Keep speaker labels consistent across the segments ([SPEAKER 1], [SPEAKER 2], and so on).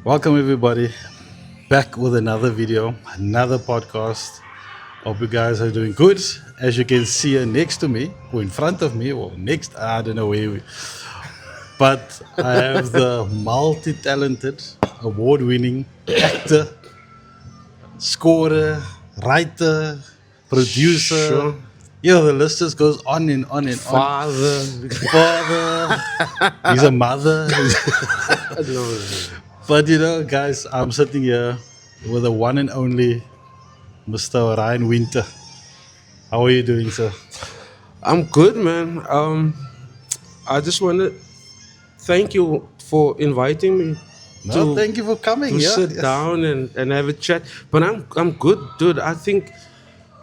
[SPEAKER 1] Welcome everybody back with another video, another podcast. Hope you guys are doing good. As you can see next to me, or in front of me, or next, I don't know where but I have the multi-talented, award-winning actor, scorer, writer, producer.
[SPEAKER 2] Sure.
[SPEAKER 1] Yeah, the list just goes on and on and on.
[SPEAKER 2] Father.
[SPEAKER 1] Father, he's a mother.
[SPEAKER 2] No.
[SPEAKER 1] But guys, I'm sitting here with the one and only Mr. Ryan Winter. How are you doing, sir?
[SPEAKER 2] I'm good, man. I just want to thank you for inviting me
[SPEAKER 1] No,
[SPEAKER 2] to
[SPEAKER 1] thank you for coming.
[SPEAKER 2] to
[SPEAKER 1] Yeah,
[SPEAKER 2] sit
[SPEAKER 1] yes.
[SPEAKER 2] down and have a chat. But I'm good, dude. I think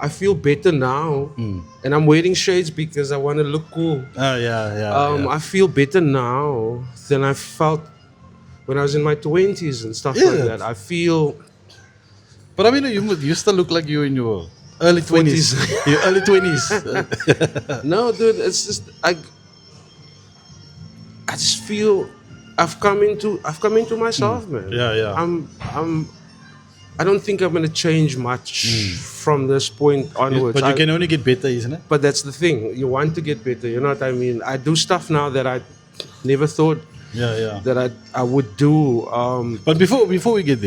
[SPEAKER 2] I feel better now, and I'm wearing shades because I want to look cool.
[SPEAKER 1] Oh, yeah.
[SPEAKER 2] I feel better now than I felt when I was in my 20s and stuff
[SPEAKER 1] Is
[SPEAKER 2] like
[SPEAKER 1] it?
[SPEAKER 2] that. I feel
[SPEAKER 1] But I mean, you still look like you in your early 20s.
[SPEAKER 2] 40s.
[SPEAKER 1] Your early 20s.
[SPEAKER 2] No, dude. It's just I just feel I've come into myself, man.
[SPEAKER 1] Yeah.
[SPEAKER 2] I don't think I'm gonna change much from this point onwards.
[SPEAKER 1] But you can only get better, isn't it?
[SPEAKER 2] But that's the thing. You want to get better. You know what I mean? I do stuff now that I never thought
[SPEAKER 1] Yeah.
[SPEAKER 2] that I would do.
[SPEAKER 1] But before we get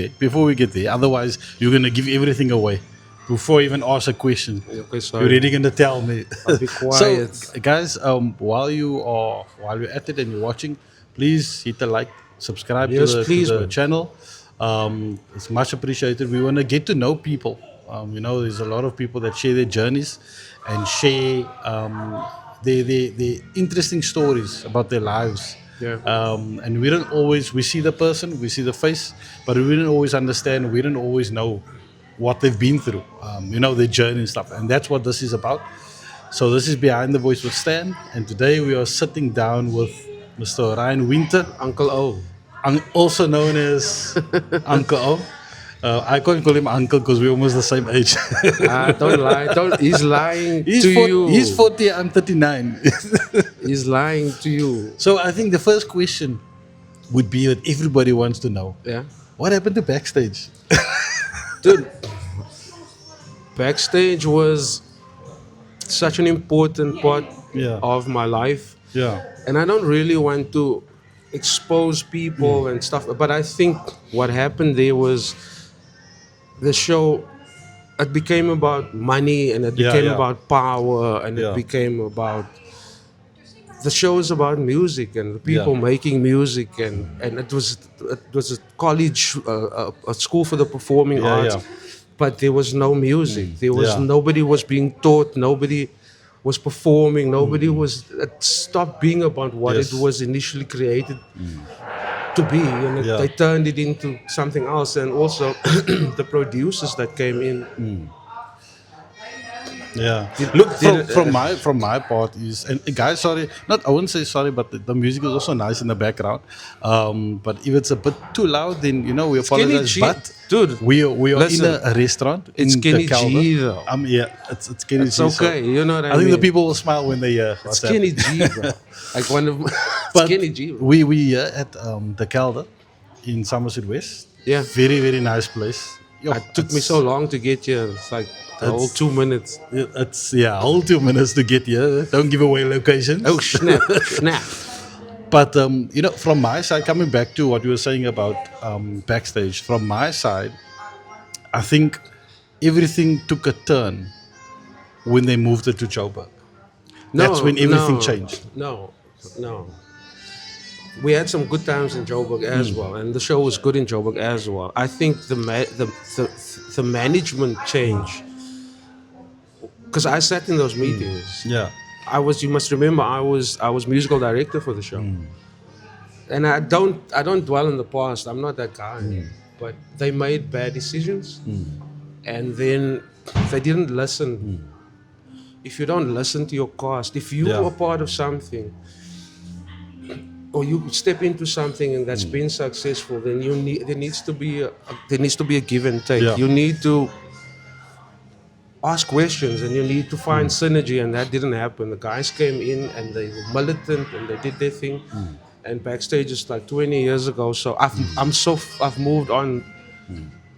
[SPEAKER 1] there, otherwise you're gonna give everything away. Before I even ask a question,
[SPEAKER 2] Okay,
[SPEAKER 1] you're
[SPEAKER 2] sorry.
[SPEAKER 1] already gonna tell me.
[SPEAKER 2] I'll be quiet.
[SPEAKER 1] So, guys, while you're at it and you're watching, please hit the like, subscribe
[SPEAKER 2] Yes,
[SPEAKER 1] to
[SPEAKER 2] please,
[SPEAKER 1] the
[SPEAKER 2] man.
[SPEAKER 1] channel. It's much appreciated. We want to get to know people. There's a lot of people that share their journeys and share their interesting stories about their lives.
[SPEAKER 2] Yeah.
[SPEAKER 1] And we see the person, we see the face, but we don't always understand, we don't always know what they've been through, their journey and stuff. And that's what this is about. So this is Behind the Voice with Stan. And today we are sitting down with Mr. Ryan Winter,
[SPEAKER 2] Uncle O.
[SPEAKER 1] also known as Uncle O. I can't call him Uncle because we're almost the same age.
[SPEAKER 2] Don't lie. He's lying to you.
[SPEAKER 1] He's 40, I'm 39.
[SPEAKER 2] He's lying to you.
[SPEAKER 1] So I think the first question would be that everybody wants to know.
[SPEAKER 2] Yeah.
[SPEAKER 1] What happened to backstage?
[SPEAKER 2] Dude, backstage was such an important part
[SPEAKER 1] Yeah.
[SPEAKER 2] of my life,
[SPEAKER 1] Yeah.
[SPEAKER 2] and I don't really want to expose people and stuff, but I think what happened there was the show, it became about money, and it
[SPEAKER 1] Yeah,
[SPEAKER 2] became
[SPEAKER 1] yeah.
[SPEAKER 2] about power, and
[SPEAKER 1] Yeah.
[SPEAKER 2] it became about the show is about music and the people
[SPEAKER 1] Yeah.
[SPEAKER 2] making music, and it was a college, a school for the performing
[SPEAKER 1] Yeah,
[SPEAKER 2] arts,
[SPEAKER 1] yeah.
[SPEAKER 2] but there was no music. There was
[SPEAKER 1] Yeah.
[SPEAKER 2] nobody was being taught. Nobody was performing. Nobody was. It stopped being about what
[SPEAKER 1] Yes.
[SPEAKER 2] it was initially created to be, and
[SPEAKER 1] Yeah.
[SPEAKER 2] they turned it into something else. And also the producers that came in.
[SPEAKER 1] Yeah.
[SPEAKER 2] Did-
[SPEAKER 1] Look,
[SPEAKER 2] did-
[SPEAKER 1] from my part is, and guys, sorry, not I wouldn't say sorry, but the music is also nice in the background. But if it's a bit too loud, then we
[SPEAKER 2] Skinny
[SPEAKER 1] apologize.
[SPEAKER 2] G-
[SPEAKER 1] But
[SPEAKER 2] dude,
[SPEAKER 1] we are
[SPEAKER 2] listen,
[SPEAKER 1] in a restaurant.
[SPEAKER 2] it's
[SPEAKER 1] in
[SPEAKER 2] Skinny
[SPEAKER 1] the Calder.
[SPEAKER 2] G though.
[SPEAKER 1] Yeah, it's Skinny
[SPEAKER 2] It's
[SPEAKER 1] G. so
[SPEAKER 2] okay. You know what I
[SPEAKER 1] I think
[SPEAKER 2] mean?
[SPEAKER 1] the people will smile when they hear what's
[SPEAKER 2] Skinny
[SPEAKER 1] happening.
[SPEAKER 2] G, bro. Like one of
[SPEAKER 1] But
[SPEAKER 2] Skinny G. Bro.
[SPEAKER 1] we here at the Calder in Somerset West.
[SPEAKER 2] Yeah.
[SPEAKER 1] Very very nice place. Yo,
[SPEAKER 2] It took me
[SPEAKER 1] it's-
[SPEAKER 2] so long to get here. It's like the whole 2 minutes.
[SPEAKER 1] It's whole 2 minutes to get here. Don't give away locations.
[SPEAKER 2] Oh snap! Snap!
[SPEAKER 1] But from my side, coming back to what you were saying about backstage, from my side, I think everything took a turn when they moved it to Joburg. That's when everything changed.
[SPEAKER 2] No. We had some good times in Joburg as well, and the show was good in Joburg as well. I think the management changed because I sat in those meetings.
[SPEAKER 1] Yeah.
[SPEAKER 2] You must remember, I was musical director for the show, and I don't dwell in the past. I'm not that guy, but they made bad decisions, and then they didn't listen. If you don't listen to your cast, if you
[SPEAKER 1] Yeah.
[SPEAKER 2] are part of something, or you step into something and that's been successful, then there needs to be a give and take.
[SPEAKER 1] Yeah.
[SPEAKER 2] You need to ask questions and you need to find synergy, and that didn't happen. The guys came in and they were militant and they did their thing, and backstage is like 20 years ago. So I've moved on.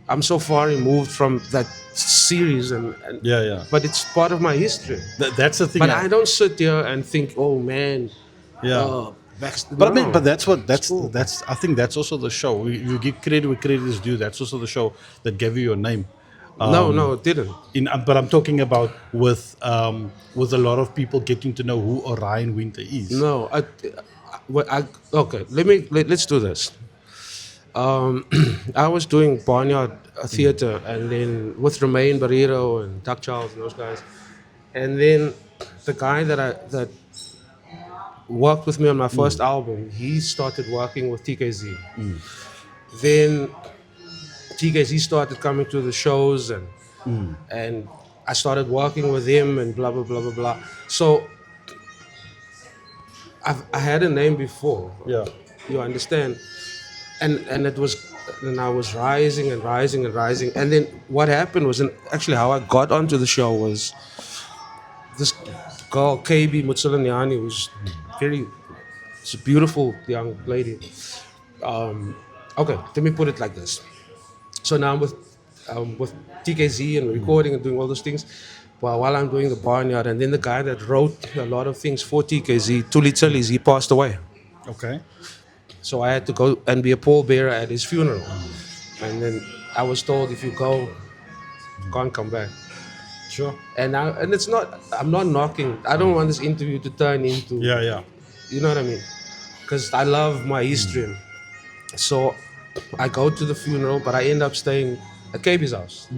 [SPEAKER 2] I'm so far removed from that series, and
[SPEAKER 1] Yeah.
[SPEAKER 2] but it's part of my history.
[SPEAKER 1] That's the thing.
[SPEAKER 2] But I don't sit here and think, oh man,
[SPEAKER 1] Yeah.
[SPEAKER 2] backstage.
[SPEAKER 1] But I mean, but that's what
[SPEAKER 2] cool.
[SPEAKER 1] that's. I think that's also the show. You give credit where credit is due. That's also the show that gave you your name.
[SPEAKER 2] No, it didn't.
[SPEAKER 1] But I'm talking about with a lot of people getting to know who Orion Winter is.
[SPEAKER 2] No, okay. Let's do this. I was doing Barnyard Theatre, and then with Romain Barreto and Doug Charles and those guys, and then the guy that worked with me on my first album, he started working with TKZ. Then TKZ started coming to the shows, and I started working with him, and blah blah blah blah blah. So I had a name before.
[SPEAKER 1] Yeah.
[SPEAKER 2] You understand? And I was rising and rising and rising. And then what happened was, and actually how I got onto the show was this girl, KB Mutsulanyani, who's she's a beautiful young lady. Okay, let me put it like this. So now I'm with TKZ and recording and doing all those things while I'm doing the Barnyard. And then the guy that wrote a lot of things for TKZ, Tuli Tsillies, he passed away.
[SPEAKER 1] Okay.
[SPEAKER 2] So I had to go and be a pallbearer at his funeral. And then I was told, if you go, you can't come back.
[SPEAKER 1] Sure.
[SPEAKER 2] And it's not, I'm not knocking. I don't want this interview to turn into,
[SPEAKER 1] Yeah.
[SPEAKER 2] you know what I mean? Because I love my history. So I go to the funeral, but I end up staying at KB's house.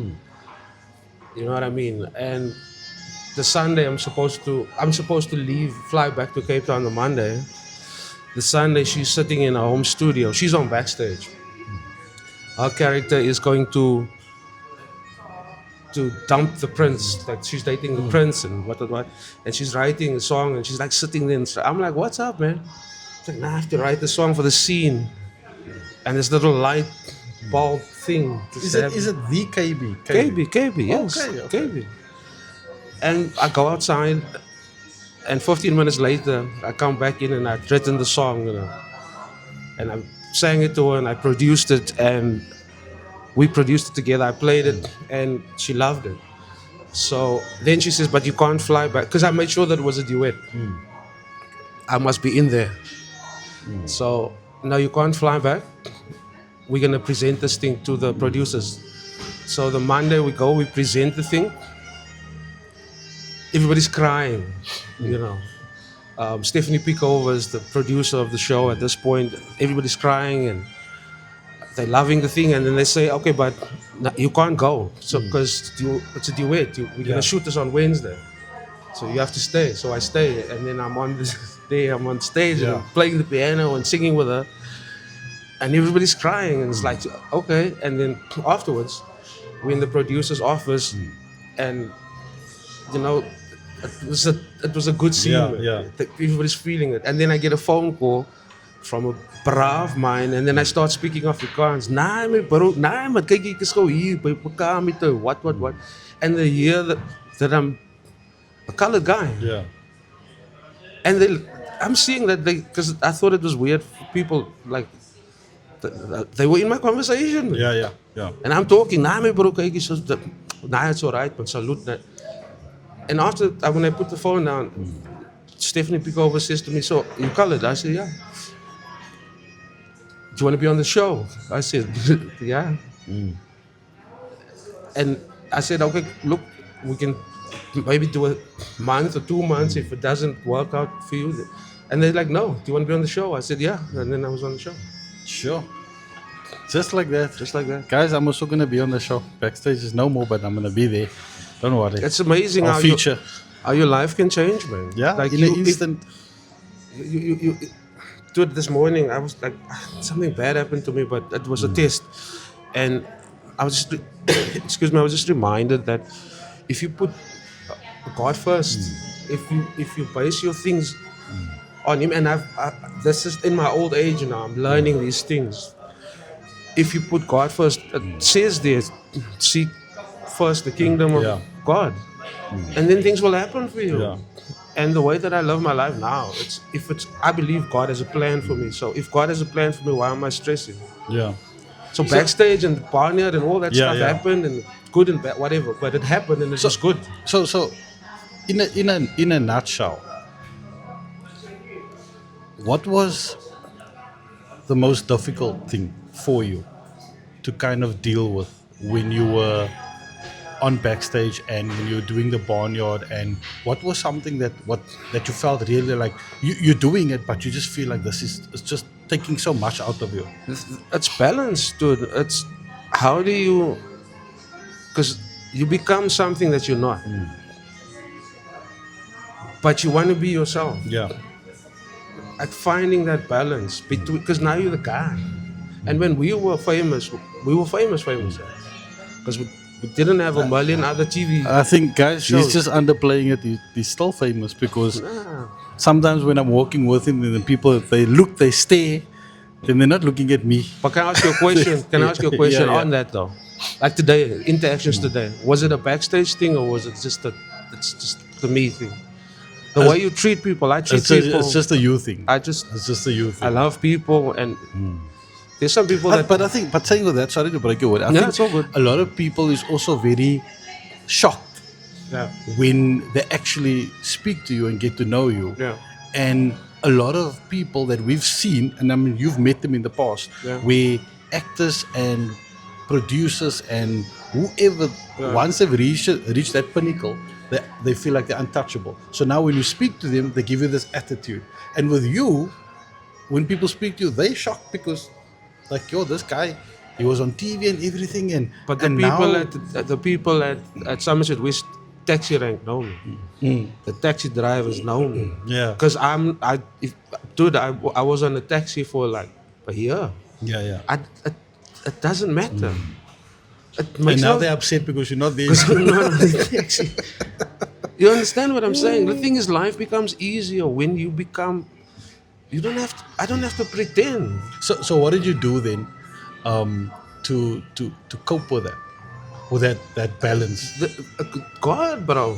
[SPEAKER 2] You know what I mean? And the Sunday I'm supposed to leave, fly back to Cape Town the Monday. The Sunday she's sitting in her home studio. She's on backstage. Her character is going to dump the prince. Like she's dating the prince and what. And she's writing a song and she's like sitting there. I'm like, what's up, man? She's like, nah, I have to write the song for the scene. And this little light bulb thing.
[SPEAKER 1] Is it the KB?
[SPEAKER 2] KB, yes.
[SPEAKER 1] Okay.
[SPEAKER 2] KB. And I go outside, and 15 minutes later, I come back in and I'd written the song, and I sang it to her and I produced it, and we produced it together. I played it and she loved it. So then she says, but you can't fly back, because I made sure that it was a duet. I must be in there. So, no, you can't fly back. We're going to present this thing to the producers. So the Monday we go, we present the thing. Everybody's crying, Stephanie Pickover is the producer of the show at this point. Everybody's crying and they're loving the thing. And then they say, okay, but you can't go. So because it's a duet. We're going to shoot this on Wednesday. So you have to stay. So I stay. And then I'm on this day, I'm on stage and I'm playing the piano and singing with her. And everybody's crying. And it's like, okay. And then afterwards, we're in the producer's office and, it was a good scene.
[SPEAKER 1] Yeah.
[SPEAKER 2] Everybody's feeling it. And then I get a phone call from a bra of mine, and then I start speaking Afrikaans. Maar kyk ek is gou hier by mekaar met what. And they hear that I'm a colored guy.
[SPEAKER 1] Yeah.
[SPEAKER 2] And I'm seeing that because I thought it was weird for people, like, they were in my conversation.
[SPEAKER 1] Yeah.
[SPEAKER 2] And I'm talking, it's alright, but salute. And after, when I put the phone down, Stephanie Pickover says to me, so you colored? I said, yeah. Do you want to be on the show? I said, yeah. And I said, okay, look, we can maybe do a month or 2 months if it doesn't work out for you. And they're like, no, do you want to be on the show? I said, yeah. And then I was on the show.
[SPEAKER 1] Sure. Just like that.
[SPEAKER 2] Just like that.
[SPEAKER 1] Guys, I'm also going to be on the show. Backstage is no more, but I'm going to be there. Don't worry.
[SPEAKER 2] It's amazing
[SPEAKER 1] Our future.
[SPEAKER 2] How your life can change, man.
[SPEAKER 1] Yeah,
[SPEAKER 2] like
[SPEAKER 1] in an instant.
[SPEAKER 2] You dude, this morning I was like, something bad happened to me, but it was a test. And I was just, I was just reminded that if you put God first, if you base your things on Him, and this is in my old age now, I'm learning these things. If you put God first, it says there, seek first the kingdom of God, and then things will happen for you.
[SPEAKER 1] Yeah.
[SPEAKER 2] And the way that I live my life now, I believe God has a plan for me. So if God has a plan for me, why am I stressing?
[SPEAKER 1] Yeah.
[SPEAKER 2] So backstage and the barnyard and all that
[SPEAKER 1] Yeah,
[SPEAKER 2] stuff
[SPEAKER 1] yeah.
[SPEAKER 2] happened, and good and bad, whatever. But it happened and it was good.
[SPEAKER 1] So in a nutshell, what was the most difficult thing for you to kind of deal with when you were on backstage and when you were doing the barnyard, and what was something that you felt really like you're doing it but you just feel like it's just taking so much out of you?
[SPEAKER 2] It's balance, dude. It's how do you, because you become something that you're not, but you want to be yourself.
[SPEAKER 1] Yeah.
[SPEAKER 2] At finding that balance between, because now you're the guy. And when we were famous because we didn't have a million other TV.
[SPEAKER 1] I think, guys,
[SPEAKER 2] Shows.
[SPEAKER 1] he's just underplaying it. He's still famous because
[SPEAKER 2] Nah.
[SPEAKER 1] sometimes when I'm walking with him, and the people, they stare, then they're not looking at me.
[SPEAKER 2] But can I ask you a question? Can I ask you a question
[SPEAKER 1] Yeah, yeah.
[SPEAKER 2] on that though? Like today, interactions today. Was it a backstage thing or was it just it's just the me thing? The way you treat people, I treat people.
[SPEAKER 1] It's just a you thing.
[SPEAKER 2] I just
[SPEAKER 1] It's just a you thing.
[SPEAKER 2] I love people, and there's some people that.
[SPEAKER 1] But I think, but saying with that, sorry to break your word, I
[SPEAKER 2] Yeah,
[SPEAKER 1] think
[SPEAKER 2] it's all good.
[SPEAKER 1] a lot of people is also very shocked
[SPEAKER 2] Yeah.
[SPEAKER 1] when they actually speak to you and get to know you.
[SPEAKER 2] Yeah.
[SPEAKER 1] And a lot of people that we've seen, and I mean, you've met them in the past,
[SPEAKER 2] Yeah.
[SPEAKER 1] where actors and producers and whoever, once they've reached that pinnacle, they feel like they're untouchable. So now when you speak to them, they give you this attitude. And with you, when people speak to you, they're shocked because, like, yo, this guy, he was on TV and everything.
[SPEAKER 2] But the
[SPEAKER 1] and
[SPEAKER 2] people
[SPEAKER 1] now,
[SPEAKER 2] at the people at Somerset West taxi rank know me. The taxi drivers know me.
[SPEAKER 1] Yeah.
[SPEAKER 2] Because I was on a taxi for like a year.
[SPEAKER 1] Yeah.
[SPEAKER 2] It doesn't matter. It
[SPEAKER 1] And
[SPEAKER 2] makes
[SPEAKER 1] now
[SPEAKER 2] no-
[SPEAKER 1] they're upset because you're not there.
[SPEAKER 2] I'm not on the taxi. You understand what I'm saying? The thing is, life becomes easier when you become. You don't have to. I don't have to pretend.
[SPEAKER 1] So what did you do then, to cope with that balance?
[SPEAKER 2] God, bro.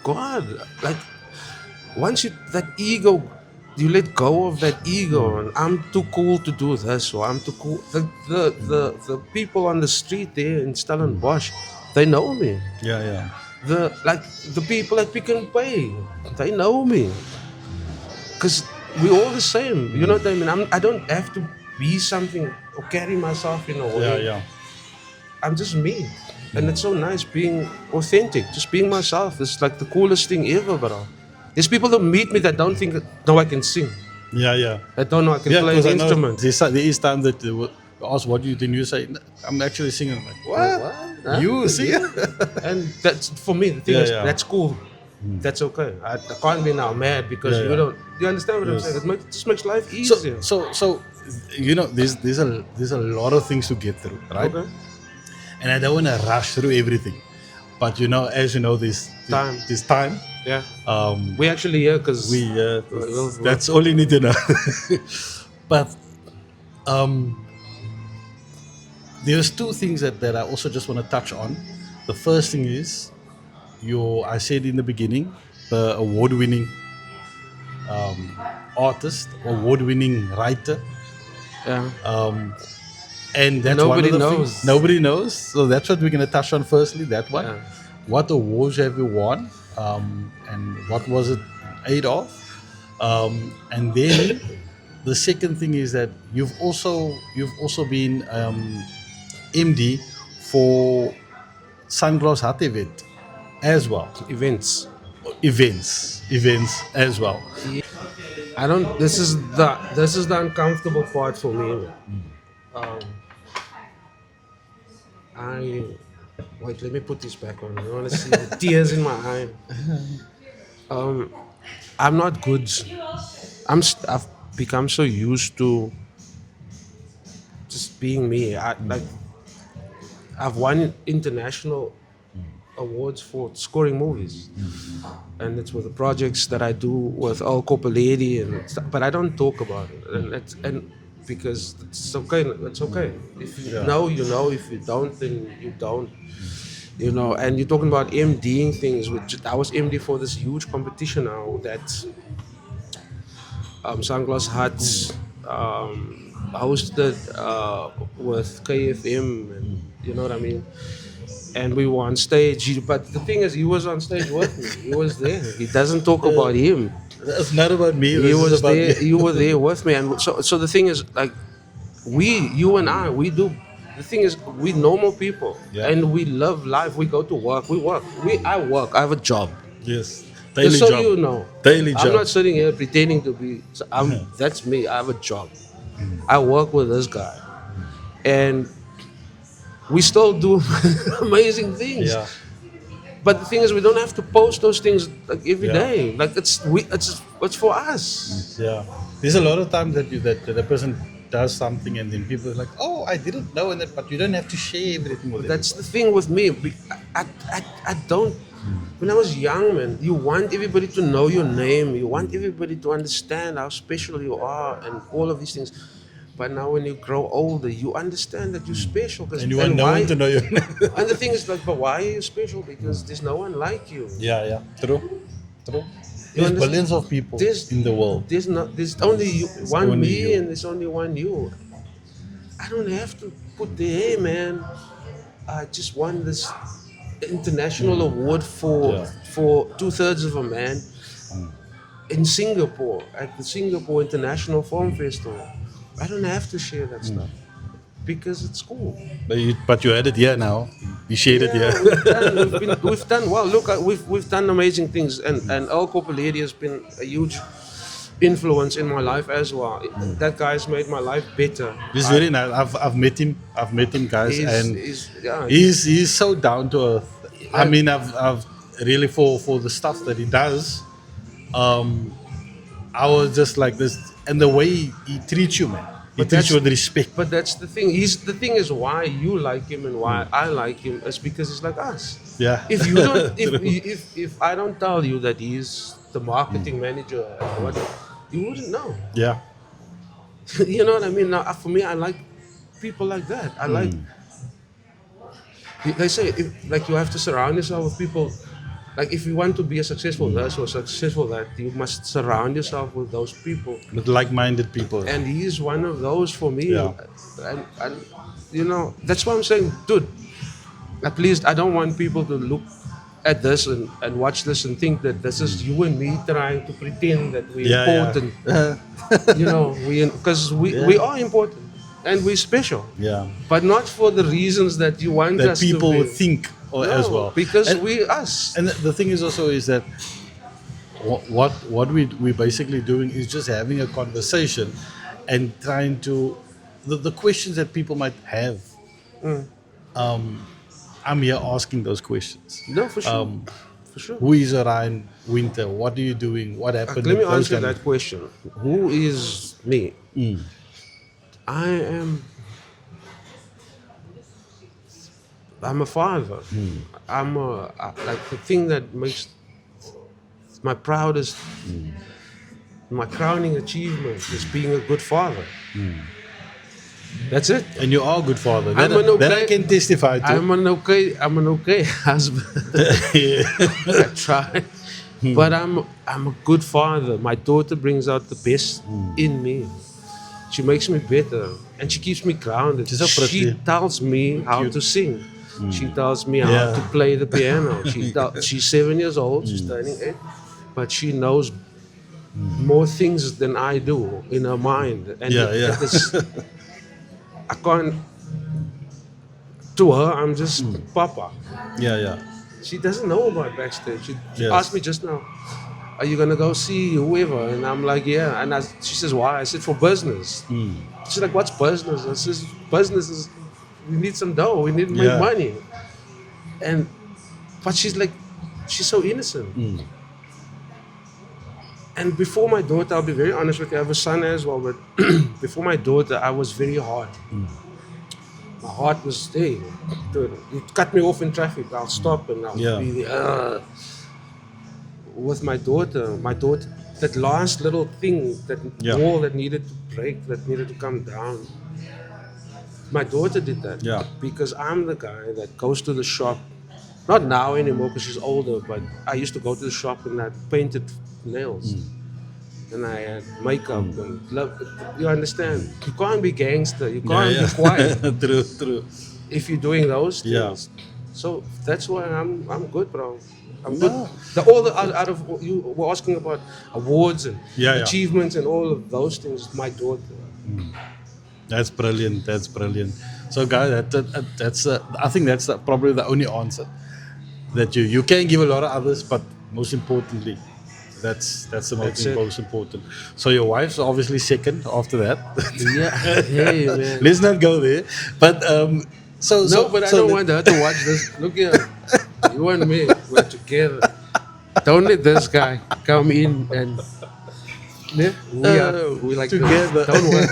[SPEAKER 2] God, like once that ego, you let go of that ego, and I'm too cool to do this, or I'm too cool. The people on the street there in Stellenbosch, they know me.
[SPEAKER 1] Yeah.
[SPEAKER 2] The people at Pick n Pay, they know me. Because we're all the same. You know what I mean? I don't have to be something or carry myself in a way.
[SPEAKER 1] Yeah.
[SPEAKER 2] I'm just me. And it's so nice being authentic, just being myself. It's like the coolest thing ever, bro. There's people that meet me that don't think, no, I can sing.
[SPEAKER 1] Yeah.
[SPEAKER 2] That don't know I can
[SPEAKER 1] Yeah,
[SPEAKER 2] play an
[SPEAKER 1] because I know
[SPEAKER 2] instrument.
[SPEAKER 1] there is time that they will ask what you do, and you say, I'm actually singing. I'm like, what?
[SPEAKER 2] Huh?
[SPEAKER 1] You sing?
[SPEAKER 2] And that's, for me, the thing
[SPEAKER 1] Yeah,
[SPEAKER 2] is,
[SPEAKER 1] yeah.
[SPEAKER 2] that's cool. That's okay. I can't be now mad because
[SPEAKER 1] Yeah.
[SPEAKER 2] you don't. You understand what I'm
[SPEAKER 1] Yes.
[SPEAKER 2] saying? It just makes life easier.
[SPEAKER 1] So you know, there's a lot of things to get through, right?
[SPEAKER 2] Okay.
[SPEAKER 1] And I don't want to rush through everything, but you know, as you know, this time.
[SPEAKER 2] Yeah. We actually here because
[SPEAKER 1] That's all you need to know. But there's two things that I also just want to touch on. The first thing is I said in the beginning, the award-winning artist, award-winning writer,
[SPEAKER 2] Yeah.
[SPEAKER 1] and that's
[SPEAKER 2] Nobody
[SPEAKER 1] one of the
[SPEAKER 2] knows.
[SPEAKER 1] things nobody knows. So that's what we're going to touch on. Firstly, that one.
[SPEAKER 2] Yeah.
[SPEAKER 1] What awards have you won, and what was it aid of? And then the second thing is that you've also been MD for Sunglass Hut event as well.
[SPEAKER 2] Events.
[SPEAKER 1] Events as well.
[SPEAKER 2] I don't. This is the uncomfortable part for me. Wait. Let me put this back on. I want to see the tears in my eye. I'm not good. I've become so used to just being me. I've won international awards for scoring movies, and it's with the projects that I do with Al Coppoletti and stuff, but I don't talk about it, and because it's okay. It's okay. If you know, you know. If you don't, then you don't. You know, and you're talking about MDing things. Which I was MD for this huge competition now that Sunglass Huts hosted with KFM, and you know what I mean. And we were on stage. But the thing is, he was on stage with me. He was there. He doesn't talk about him.
[SPEAKER 1] It's not about me.
[SPEAKER 2] He
[SPEAKER 1] This is
[SPEAKER 2] was
[SPEAKER 1] about
[SPEAKER 2] there.
[SPEAKER 1] me.
[SPEAKER 2] You were there with me, and so the thing is, like, you and I, we do. The thing is, we normal people,
[SPEAKER 1] Yeah.
[SPEAKER 2] and we love life. We go to work. We work. I work. I have a job.
[SPEAKER 1] Yes.
[SPEAKER 2] Just
[SPEAKER 1] Daily
[SPEAKER 2] so
[SPEAKER 1] job.
[SPEAKER 2] you know,
[SPEAKER 1] Daily
[SPEAKER 2] I'm
[SPEAKER 1] job.
[SPEAKER 2] not sitting here pretending to be. That's me. I have a job. I work with this guy, and we still do amazing things.
[SPEAKER 1] Yeah.
[SPEAKER 2] But the thing is, we don't have to post those things like every
[SPEAKER 1] Yeah.
[SPEAKER 2] day. Like it's for us.
[SPEAKER 1] Yeah. There's a lot of times that a person does something and then people are like, oh, I didn't know that, but you don't have to share everything with
[SPEAKER 2] That's the thing with me. I don't. When I was young, man, you want everybody to know your name. You want everybody to understand how special you are and all of these things. But now when you grow older, you understand that you're special.
[SPEAKER 1] and you want no one to know your name.
[SPEAKER 2] And the thing is, like, but why are you special? Because there's no one like you.
[SPEAKER 1] Yeah. True. There's
[SPEAKER 2] understand?
[SPEAKER 1] billions of people
[SPEAKER 2] There's-
[SPEAKER 1] in the world.
[SPEAKER 2] There's only you, one
[SPEAKER 1] only
[SPEAKER 2] me,
[SPEAKER 1] you.
[SPEAKER 2] and there's only one you. I don't have to put the hey, man. I just won this international award
[SPEAKER 1] Yeah.
[SPEAKER 2] for 2/3 of a man in Singapore at the Singapore International Film Festival. I don't have to share that stuff because it's cool.
[SPEAKER 1] But you had it here now. You shared it here.
[SPEAKER 2] We've done well. Look, we've done amazing things, and Al Coppoletti has been a huge influence in my life as well. That guy's made my life better.
[SPEAKER 1] He's very nice. I've met him. Guys, and
[SPEAKER 2] Yeah,
[SPEAKER 1] he's so down to earth. I mean, I've really for the stuff that he does. I was just like this, and the way he treats you, man. He
[SPEAKER 2] But
[SPEAKER 1] treats you
[SPEAKER 2] that's-
[SPEAKER 1] with respect.
[SPEAKER 2] But that's the thing. The thing is why you like him and why I like him is because he's like us.
[SPEAKER 1] Yeah.
[SPEAKER 2] If you don't,
[SPEAKER 1] True.
[SPEAKER 2] if I don't tell you that he's the marketing manager, or what, you wouldn't know.
[SPEAKER 1] Yeah.
[SPEAKER 2] You know what I mean? Now, for me, I like people like that. I like. They say like you have to surround yourself with people. Like if you want to be a successful this or successful that, you must surround yourself with those people.
[SPEAKER 1] With like-minded people.
[SPEAKER 2] And he's one of those for me.
[SPEAKER 1] Yeah.
[SPEAKER 2] And you know, that's why I'm saying, dude, at least I don't want people to look at this and watch this and think that this is you and me trying to pretend that we're important. You know, because we are important and we're special,
[SPEAKER 1] Yeah.
[SPEAKER 2] but not for the reasons that you want
[SPEAKER 1] That
[SPEAKER 2] us
[SPEAKER 1] people
[SPEAKER 2] to be.
[SPEAKER 1] would think as well.
[SPEAKER 2] Because
[SPEAKER 1] And-
[SPEAKER 2] we us.
[SPEAKER 1] And the thing is also is that what we're basically doing is just having a conversation and trying to the questions that people might have. I'm here asking those questions.
[SPEAKER 2] No, for sure. For sure.
[SPEAKER 1] Who is Orion Winter? What are you doing? What happened?
[SPEAKER 2] Let me
[SPEAKER 1] Those
[SPEAKER 2] answer
[SPEAKER 1] kind
[SPEAKER 2] that question. Who is me? I'm a father. Like the thing that makes my proudest, my crowning achievement is being a good father. That's it.
[SPEAKER 1] And you are a good father.
[SPEAKER 2] I'm
[SPEAKER 1] That,
[SPEAKER 2] an
[SPEAKER 1] that I
[SPEAKER 2] okay-
[SPEAKER 1] can testify to.
[SPEAKER 2] I'm an okay husband. I try, but I'm a good father. My daughter brings out the best in me. She makes me better, and she keeps me grounded.
[SPEAKER 1] She's so pretty.
[SPEAKER 2] She tells me how
[SPEAKER 1] Cute.
[SPEAKER 2] to sing. She tells me how
[SPEAKER 1] Yeah.
[SPEAKER 2] to play the piano. She's 7 years old. She's turning 8, but she knows more things than I do in her mind. And
[SPEAKER 1] Yeah.
[SPEAKER 2] it is, I can't. To her, I'm just Papa.
[SPEAKER 1] Yeah.
[SPEAKER 2] She doesn't know about backstage. She
[SPEAKER 1] Yes.
[SPEAKER 2] asked me just now, "Are you gonna go see whoever?" And I'm like, "Yeah." And she says, "Why?" I said, "For business." She's like, "What's business?" I says, "Business is we need some dough. We need to make
[SPEAKER 1] Yeah.
[SPEAKER 2] money." But she's like, she's so innocent. And before my daughter, I'll be very honest with you, I have a son as well, but before my daughter, I was very hard. My heart was, hey, dude, you cut me off in traffic, I'll stop and I'll
[SPEAKER 1] Yeah.
[SPEAKER 2] be with my daughter, that last little thing, that
[SPEAKER 1] Yeah.
[SPEAKER 2] wall that needed to break, that needed to come down. My daughter did that.
[SPEAKER 1] Yeah.
[SPEAKER 2] Because I'm the guy that goes to the shop Not now anymore because she's older, but I used to go to the shop and I painted nails. And I had makeup and love. You understand? You can't be gangster. You can't be quiet
[SPEAKER 1] True, true.
[SPEAKER 2] if you're doing those
[SPEAKER 1] Yeah.
[SPEAKER 2] things. So that's why I'm good, bro. I'm
[SPEAKER 1] No.
[SPEAKER 2] good. Out of you were asking about awards and
[SPEAKER 1] Yeah, yeah.
[SPEAKER 2] achievements and all of those things. My daughter.
[SPEAKER 1] That's brilliant. That's brilliant. So, guys, that's I think that's probably the only answer that you can give a lot of others, but most importantly, that's the
[SPEAKER 2] That's it.
[SPEAKER 1] most important. So your wife's obviously second after that.
[SPEAKER 2] Yeah. Hey man.
[SPEAKER 1] Let's not go there. But
[SPEAKER 2] No, but I don't want her to watch this. Look here. You and me, we're together. Don't let this guy come in and we like
[SPEAKER 1] together.
[SPEAKER 2] Don't worry.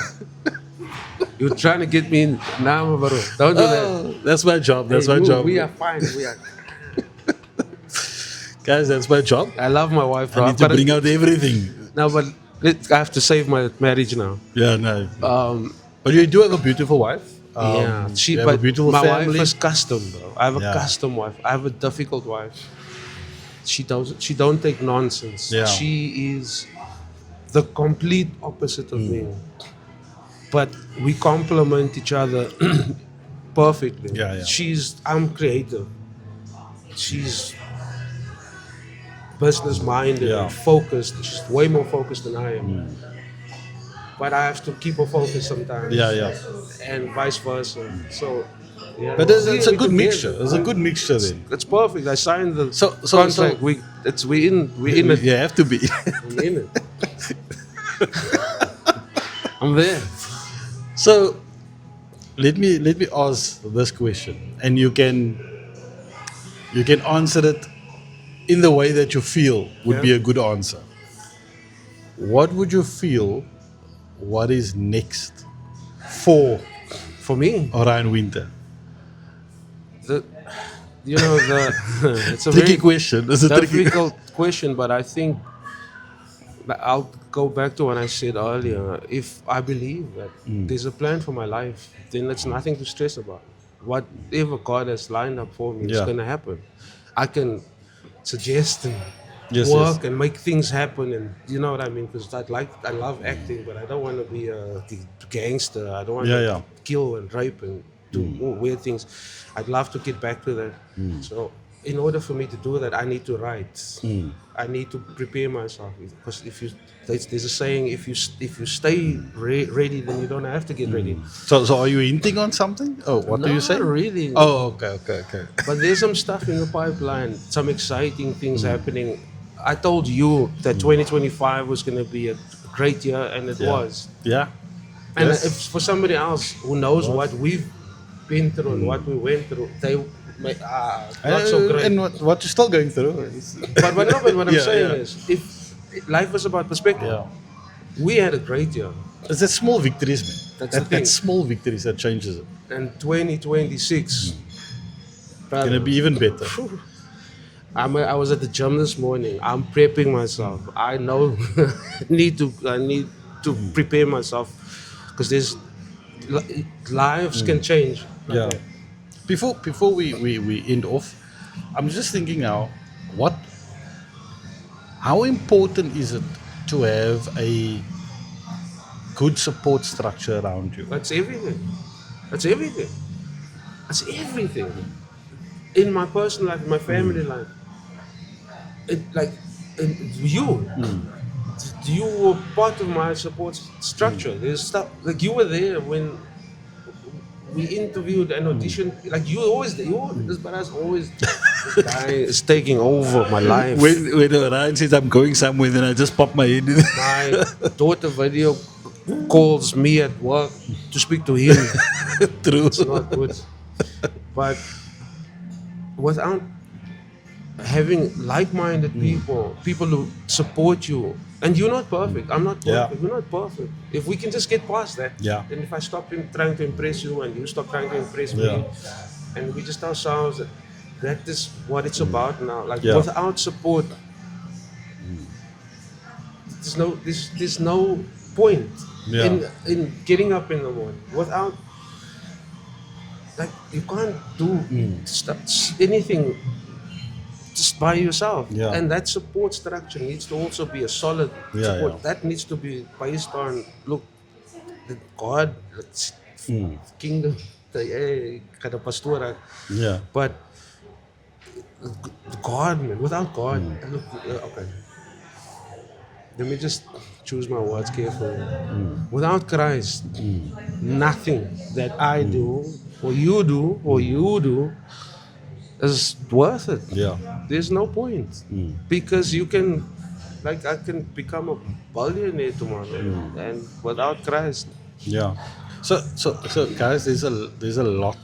[SPEAKER 2] You're trying to get me in now, bro. Don't do that.
[SPEAKER 1] Oh, that's my job. That's
[SPEAKER 2] Hey,
[SPEAKER 1] my
[SPEAKER 2] you,
[SPEAKER 1] job,
[SPEAKER 2] We are fine. We are.
[SPEAKER 1] guys. That's my job.
[SPEAKER 2] I love my wife, bro.
[SPEAKER 1] I need to bring out everything.
[SPEAKER 2] No, but I have to save my marriage now.
[SPEAKER 1] Yeah, no.
[SPEAKER 2] Um,
[SPEAKER 1] But you do have a beautiful wife.
[SPEAKER 2] yeah,
[SPEAKER 1] you have a beautiful
[SPEAKER 2] my
[SPEAKER 1] family.
[SPEAKER 2] wife is custom, bro. I have a
[SPEAKER 1] Yeah.
[SPEAKER 2] custom wife. I have a difficult wife. She don't take nonsense.
[SPEAKER 1] Yeah.
[SPEAKER 2] She is the complete opposite of me. But we complement each other perfectly.
[SPEAKER 1] Yeah, yeah.
[SPEAKER 2] I'm creative. She's business minded
[SPEAKER 1] Yeah.
[SPEAKER 2] and focused. She's way more focused than I am. But I have to keep her focused sometimes.
[SPEAKER 1] Yeah, yeah.
[SPEAKER 2] And vice versa. So yeah.
[SPEAKER 1] But it's a
[SPEAKER 2] We
[SPEAKER 1] good
[SPEAKER 2] together.
[SPEAKER 1] mixture. It's a good mixture then.
[SPEAKER 2] It's perfect. I signed the
[SPEAKER 1] So-
[SPEAKER 2] contract. We in it.
[SPEAKER 1] You have to be.
[SPEAKER 2] I'm in it. I'm there.
[SPEAKER 1] So let me ask this question, and you can answer it in the way that you feel would be a good answer. What would you feel? What is next for
[SPEAKER 2] For me,
[SPEAKER 1] Orion Winter?
[SPEAKER 2] the it's a
[SPEAKER 1] Tricky
[SPEAKER 2] very
[SPEAKER 1] question. It's a tricky.
[SPEAKER 2] difficult question, but I think that I'll go back to what I said earlier. If I believe that there's a plan for my life, then it's nothing to stress about. Whatever God has lined up for me is
[SPEAKER 1] Yeah.
[SPEAKER 2] going to happen. I can suggest and
[SPEAKER 1] Yes,
[SPEAKER 2] work
[SPEAKER 1] yes.
[SPEAKER 2] and make things happen, and you know what I mean. Because I love acting, but I don't want to be a gangster. I don't want
[SPEAKER 1] Yeah,
[SPEAKER 2] to
[SPEAKER 1] yeah.
[SPEAKER 2] kill and rape and do weird things. I'd love to get back to that. So in order for me to do that, I need to write. I need to prepare myself, because there's a saying, if you stay ready, then you don't have to get ready.
[SPEAKER 1] So are you hinting on something? Oh, what do you say?
[SPEAKER 2] Not really.
[SPEAKER 1] Oh, okay.
[SPEAKER 2] But there's some stuff in the pipeline, some exciting things happening. I told you that 2025 was going to be a great year, and it was.
[SPEAKER 1] Yeah.
[SPEAKER 2] And
[SPEAKER 1] Yes.
[SPEAKER 2] if for somebody else who knows what we've been through and what we went through, they may, not so great.
[SPEAKER 1] And what you're still going through.
[SPEAKER 2] But what I'm
[SPEAKER 1] Yeah,
[SPEAKER 2] saying
[SPEAKER 1] yeah.
[SPEAKER 2] is, if life was about perspective,
[SPEAKER 1] Yeah.
[SPEAKER 2] we had a great year.
[SPEAKER 1] It's the small victories, man.
[SPEAKER 2] That's the
[SPEAKER 1] that
[SPEAKER 2] thing.
[SPEAKER 1] small victories that changes it.
[SPEAKER 2] And 2026, brother,
[SPEAKER 1] Gonna be even better.
[SPEAKER 2] I was at the gym this morning. I'm prepping myself. I know I need to prepare myself, because there's lives can change.
[SPEAKER 1] Yeah. Before we end off, I'm just thinking now, how important is it to have a good support structure around you?
[SPEAKER 2] That's everything. That's everything. That's everything. In my personal life, in my family life. You were part of my support structure. There's stuff like you were there when we interviewed and auditioned. Like you were always there. This brother's always this guy is taking over my life.
[SPEAKER 1] When Ryan says I'm going somewhere, then I just pop my head in.
[SPEAKER 2] My daughter video calls me at work to speak to him.
[SPEAKER 1] True.
[SPEAKER 2] It's not good. But without having like-minded people who support you, and you're not perfect. I'm not perfect.
[SPEAKER 1] Yeah.
[SPEAKER 2] We're not perfect. If we can just get past that,
[SPEAKER 1] Yeah.
[SPEAKER 2] then if I stop trying to impress you and you stop trying to impress
[SPEAKER 1] Yeah.
[SPEAKER 2] me, and we just ourselves, that is what it's about now. Like
[SPEAKER 1] Yeah.
[SPEAKER 2] without support, there's no point
[SPEAKER 1] Yeah.
[SPEAKER 2] in getting up in the morning without, like, you can't do anything just by yourself.
[SPEAKER 1] Yeah.
[SPEAKER 2] And that support structure needs to also be a solid
[SPEAKER 1] Yeah,
[SPEAKER 2] support.
[SPEAKER 1] yeah.
[SPEAKER 2] That needs to be based on, look, the God, it's kingdom, the kind of pastora.
[SPEAKER 1] Yeah.
[SPEAKER 2] But God, man, without God, look, okay. Let me just choose my words carefully. Without Christ, nothing that I do, or you do, is worth it.
[SPEAKER 1] Yeah.
[SPEAKER 2] There's no point. Because you can, like, I can become a billionaire tomorrow, and without Christ,
[SPEAKER 1] Yeah. So guys, there's a lot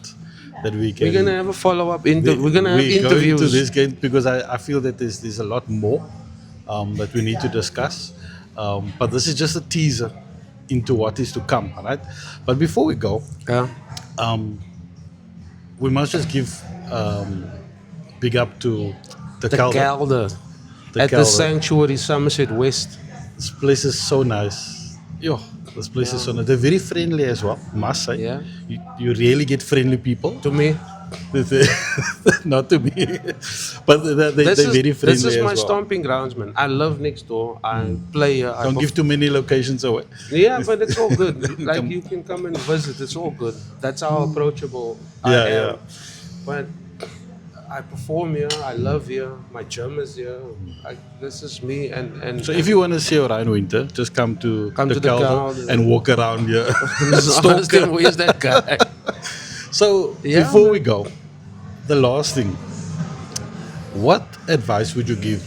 [SPEAKER 1] that we can.
[SPEAKER 2] we're gonna have a follow-up interview. We're gonna have
[SPEAKER 1] we go into
[SPEAKER 2] interviews.
[SPEAKER 1] this game because I feel that there's a lot more that we need to discuss. But this is just a teaser into what is to come, all right? But before we go,
[SPEAKER 2] Yeah.
[SPEAKER 1] we must just give big up to the
[SPEAKER 2] The
[SPEAKER 1] Calder.
[SPEAKER 2] Calder
[SPEAKER 1] The
[SPEAKER 2] at the
[SPEAKER 1] Calder.
[SPEAKER 2] Sanctuary Somerset West.
[SPEAKER 1] This place is so nice. Yo, this place is so nice. They're very friendly as well, must say.
[SPEAKER 2] Yeah.
[SPEAKER 1] You really get friendly people.
[SPEAKER 2] To me,
[SPEAKER 1] Not to me, but they're very friendly
[SPEAKER 2] this is my
[SPEAKER 1] as well.
[SPEAKER 2] stomping grounds, man. I live next door. I play here. I
[SPEAKER 1] Don't give too many locations away.
[SPEAKER 2] Yeah, but it's all good. Like, you can come and visit. It's all good. That's how approachable I
[SPEAKER 1] Yeah,
[SPEAKER 2] am.
[SPEAKER 1] yeah.
[SPEAKER 2] But I perform here. I love here. My gym is here. This is me. And
[SPEAKER 1] So if you want to see Orion Winter, just come to
[SPEAKER 2] Come
[SPEAKER 1] the
[SPEAKER 2] to the
[SPEAKER 1] Calder
[SPEAKER 2] Calder.
[SPEAKER 1] and walk around here.
[SPEAKER 2] ask him, where's that guy?
[SPEAKER 1] So
[SPEAKER 2] Yeah,
[SPEAKER 1] before we go, the last thing, what advice would you give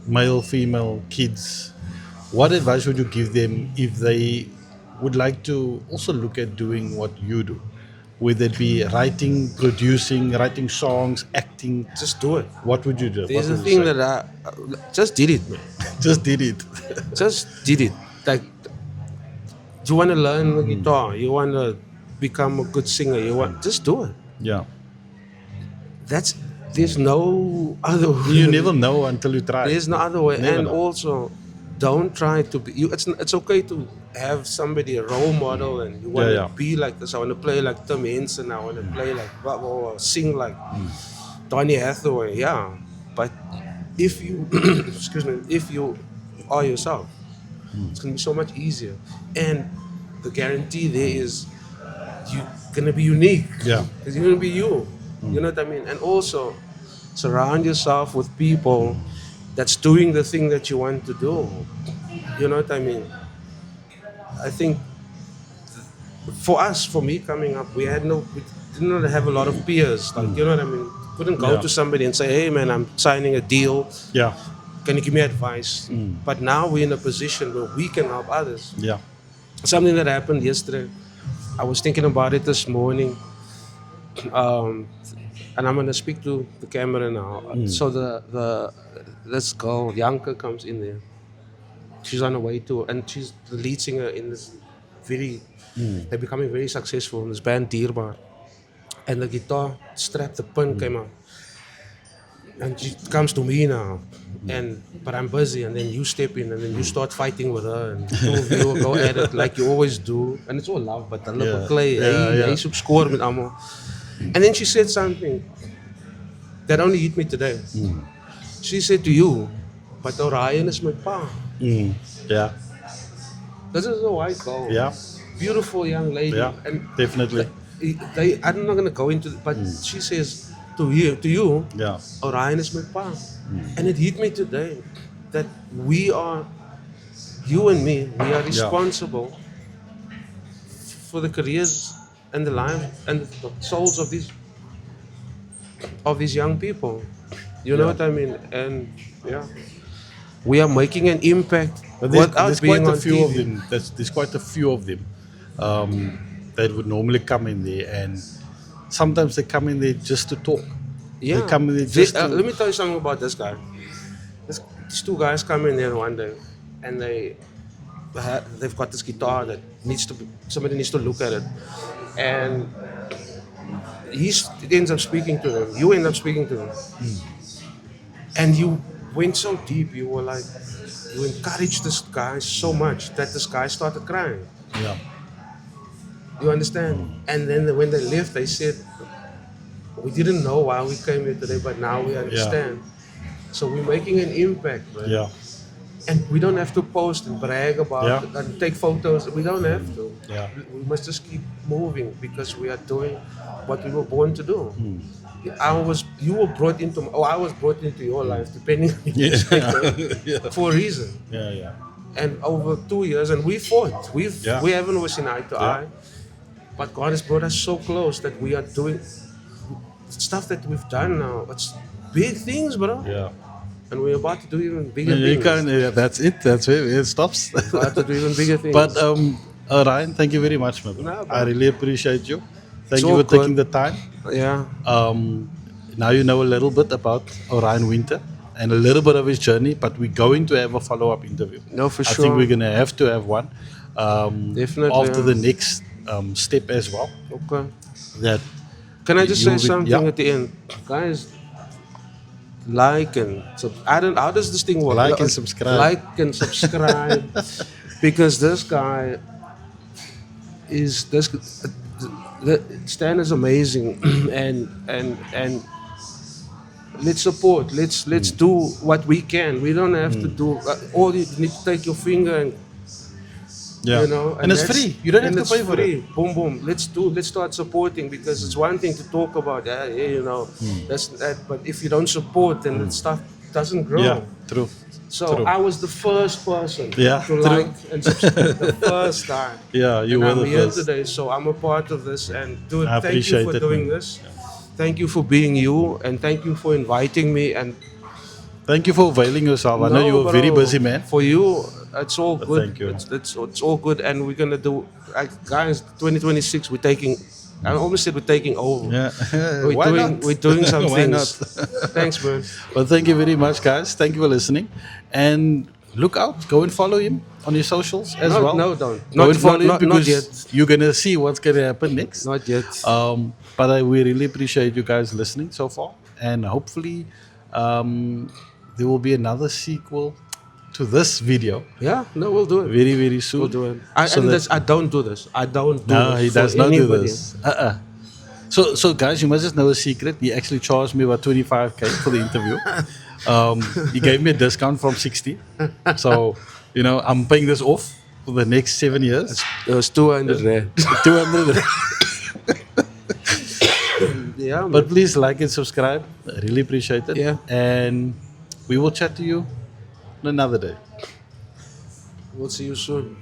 [SPEAKER 1] male, female, kids? What advice would you give them if they would like to also look at doing what you do? Whether it be writing, producing, writing songs, acting,
[SPEAKER 2] Just do it.
[SPEAKER 1] what would you do?
[SPEAKER 2] There's
[SPEAKER 1] What
[SPEAKER 2] a
[SPEAKER 1] would you
[SPEAKER 2] thing
[SPEAKER 1] say?
[SPEAKER 2] that I just did it, man.
[SPEAKER 1] Just did it.
[SPEAKER 2] Just did it. Like, you want to learn the guitar. You want to become a good singer. Just do it.
[SPEAKER 1] Yeah.
[SPEAKER 2] There's no other way.
[SPEAKER 1] You never know until you try.
[SPEAKER 2] There's no other way.
[SPEAKER 1] Never
[SPEAKER 2] And
[SPEAKER 1] know.
[SPEAKER 2] also, don't try to be. It's okay to have somebody, a role model, and you want to
[SPEAKER 1] Yeah.
[SPEAKER 2] be like this. I want to play like Tim Henson. I want to play like or sing like Donny Hathaway. Yeah, but if you excuse me, if you are yourself, it's gonna be so much easier. And the guarantee there is you're gonna be unique.
[SPEAKER 1] Yeah.
[SPEAKER 2] Because you're gonna be you. You know what I mean? And also surround yourself with people that's doing the thing that you want to do. You know what I mean? I think for me coming up, we didn't have a lot of peers. Like, you know what I mean? Couldn't go
[SPEAKER 1] Yeah.
[SPEAKER 2] to somebody and say, hey man, I'm signing a deal.
[SPEAKER 1] Yeah.
[SPEAKER 2] Can you give me advice? But now we're in a position where we can help others.
[SPEAKER 1] Yeah.
[SPEAKER 2] Something that happened yesterday, I was thinking about it this morning. And I'm gonna speak to the camera now. So this girl, Yanka, comes in there. She's on her way to, and she's the lead singer in this they're becoming very successful in this band Dierbaar. And the guitar strap, the pin came out. And she comes to me now, but I'm busy, and then you step in, and then you start fighting with her, and two of you will go at it like you always do. And it's all love, but the lip play, hey, soep score met allemaal. And then she said something that only hit me today. She said to you, but Orion is my pa.
[SPEAKER 1] Yeah.
[SPEAKER 2] This is a white girl.
[SPEAKER 1] Yeah.
[SPEAKER 2] Beautiful young lady.
[SPEAKER 1] Yeah.
[SPEAKER 2] And
[SPEAKER 1] Definitely.
[SPEAKER 2] I'm not gonna go into it, but she says to you,
[SPEAKER 1] Yeah.
[SPEAKER 2] Orion is my pa. And it hit me today that you and me, we are responsible for the careers and the lives and the souls of these young people. You know what I mean? And we are making an impact
[SPEAKER 1] But
[SPEAKER 2] without
[SPEAKER 1] there's
[SPEAKER 2] being
[SPEAKER 1] quite a
[SPEAKER 2] on
[SPEAKER 1] few
[SPEAKER 2] TV.
[SPEAKER 1] of them. There's quite a few of them that would normally come in there, and sometimes they come in there just to talk.
[SPEAKER 2] Yeah.
[SPEAKER 1] They come in there just to,
[SPEAKER 2] let me tell you something about this guy. These two guys come in there one day, and they've got this guitar that somebody needs to look at it, and he ends up speaking to them. You end up speaking to them, and you went so deep. You were like, you encouraged this guy so much that this guy started crying.
[SPEAKER 1] yeah.
[SPEAKER 2] You understand? And then when they left, they said, we didn't know why we came here today, but now we understand. So we're making an impact, man.
[SPEAKER 1] Yeah.
[SPEAKER 2] And we don't have to post and brag about
[SPEAKER 1] Yeah.
[SPEAKER 2] it and take photos. We don't have to.
[SPEAKER 1] Yeah.
[SPEAKER 2] We must just keep moving because we are doing what we were born to do.
[SPEAKER 1] Hmm.
[SPEAKER 2] You were brought into, I was brought into your life, depending on
[SPEAKER 1] Yeah. Yeah.
[SPEAKER 2] for a reason.
[SPEAKER 1] Yeah. Yeah.
[SPEAKER 2] And over 2 years, and we fought.
[SPEAKER 1] Yeah.
[SPEAKER 2] We haven't always seen eye to eye, but God has brought us so close that we are doing stuff that we've done now. It's big things, bro.
[SPEAKER 1] Yeah.
[SPEAKER 2] And we're about to do even bigger
[SPEAKER 1] You
[SPEAKER 2] things.
[SPEAKER 1] can't, yeah, that's it. That's where it stops.
[SPEAKER 2] About to do even bigger things.
[SPEAKER 1] But Ryan, thank you very much, man.
[SPEAKER 2] No, bro.
[SPEAKER 1] I really appreciate you. Thank
[SPEAKER 2] It's
[SPEAKER 1] you
[SPEAKER 2] all
[SPEAKER 1] for taking
[SPEAKER 2] good.
[SPEAKER 1] the time.
[SPEAKER 2] Yeah.
[SPEAKER 1] Now you know a little bit about Orion Winter and a little bit of his journey, but we're going to have a follow-up interview.
[SPEAKER 2] No, for
[SPEAKER 1] I
[SPEAKER 2] sure.
[SPEAKER 1] think we're going to have to have one
[SPEAKER 2] Definitely,
[SPEAKER 1] after
[SPEAKER 2] yeah.
[SPEAKER 1] the next step as well.
[SPEAKER 2] Okay.
[SPEAKER 1] That
[SPEAKER 2] Can I just say
[SPEAKER 1] You'll be-
[SPEAKER 2] something
[SPEAKER 1] yeah.
[SPEAKER 2] at the end, guys? Like and I don't. How does this thing work?
[SPEAKER 1] Like and subscribe.
[SPEAKER 2] Like and subscribe, because this guy is this. Stan is amazing, and let's support. Let's do what we can. We don't have to do all. You need to take your finger and
[SPEAKER 1] yeah,
[SPEAKER 2] you know,
[SPEAKER 1] and it's
[SPEAKER 2] that's-
[SPEAKER 1] free. You don't have
[SPEAKER 2] and
[SPEAKER 1] to
[SPEAKER 2] it's
[SPEAKER 1] pay for
[SPEAKER 2] free.
[SPEAKER 1] it.
[SPEAKER 2] Boom, boom. Let's start supporting, because it's one thing to talk about, you know, that's that. But if you don't support, then the stuff doesn't grow.
[SPEAKER 1] Yeah, true.
[SPEAKER 2] So
[SPEAKER 1] true.
[SPEAKER 2] I was the first person
[SPEAKER 1] Yeah,
[SPEAKER 2] to
[SPEAKER 1] true.
[SPEAKER 2] like and subscribe the first time.
[SPEAKER 1] Yeah, you
[SPEAKER 2] And
[SPEAKER 1] were
[SPEAKER 2] I'm
[SPEAKER 1] the
[SPEAKER 2] here
[SPEAKER 1] first.
[SPEAKER 2] today, so I'm a part of this. And dude,
[SPEAKER 1] I
[SPEAKER 2] thank you
[SPEAKER 1] appreciate
[SPEAKER 2] for
[SPEAKER 1] it,
[SPEAKER 2] doing
[SPEAKER 1] man.
[SPEAKER 2] this. Thank you for being you, and thank you for inviting me. And
[SPEAKER 1] Thank you for availing yourself. I know
[SPEAKER 2] no,
[SPEAKER 1] you're a very
[SPEAKER 2] bro,
[SPEAKER 1] busy man.
[SPEAKER 2] For you, it's all good.
[SPEAKER 1] thank you.
[SPEAKER 2] It's all good, and we're gonna do, like, guys. 2026, we're taking. I almost said we're taking over.
[SPEAKER 1] Yeah.
[SPEAKER 2] We're
[SPEAKER 1] Why
[SPEAKER 2] doing
[SPEAKER 1] not?
[SPEAKER 2] we're doing some
[SPEAKER 1] Why
[SPEAKER 2] things.
[SPEAKER 1] not?
[SPEAKER 2] Thanks, man.
[SPEAKER 1] Well, thank you very much, guys. Thank you for listening. And look out. Go and follow him on his socials as
[SPEAKER 2] No,
[SPEAKER 1] well.
[SPEAKER 2] no, don't.
[SPEAKER 1] Go
[SPEAKER 2] Not-
[SPEAKER 1] and follow
[SPEAKER 2] not-
[SPEAKER 1] him
[SPEAKER 2] not
[SPEAKER 1] because
[SPEAKER 2] yet.
[SPEAKER 1] you're going to see what's going to happen next.
[SPEAKER 2] Not yet.
[SPEAKER 1] But we really appreciate you guys listening so far. And hopefully there will be another sequel to this video
[SPEAKER 2] Yeah, no, we'll do it.
[SPEAKER 1] very, very soon.
[SPEAKER 2] We'll do it.
[SPEAKER 1] So that-
[SPEAKER 2] I don't do this. I don't do
[SPEAKER 1] No,
[SPEAKER 2] this.
[SPEAKER 1] he
[SPEAKER 2] for
[SPEAKER 1] does not do
[SPEAKER 2] anybody.
[SPEAKER 1] this. So guys, you must just know a secret. He actually charged me about 25K for the interview. He gave me a discount from 60. So, you know, I'm paying this off for the next 7 years.
[SPEAKER 2] It was 200 rand.
[SPEAKER 1] 200.
[SPEAKER 2] Yeah, man.
[SPEAKER 1] But please like and subscribe. I really appreciate it.
[SPEAKER 2] Yeah.
[SPEAKER 1] And we will chat to you on another day.
[SPEAKER 2] We'll see you soon.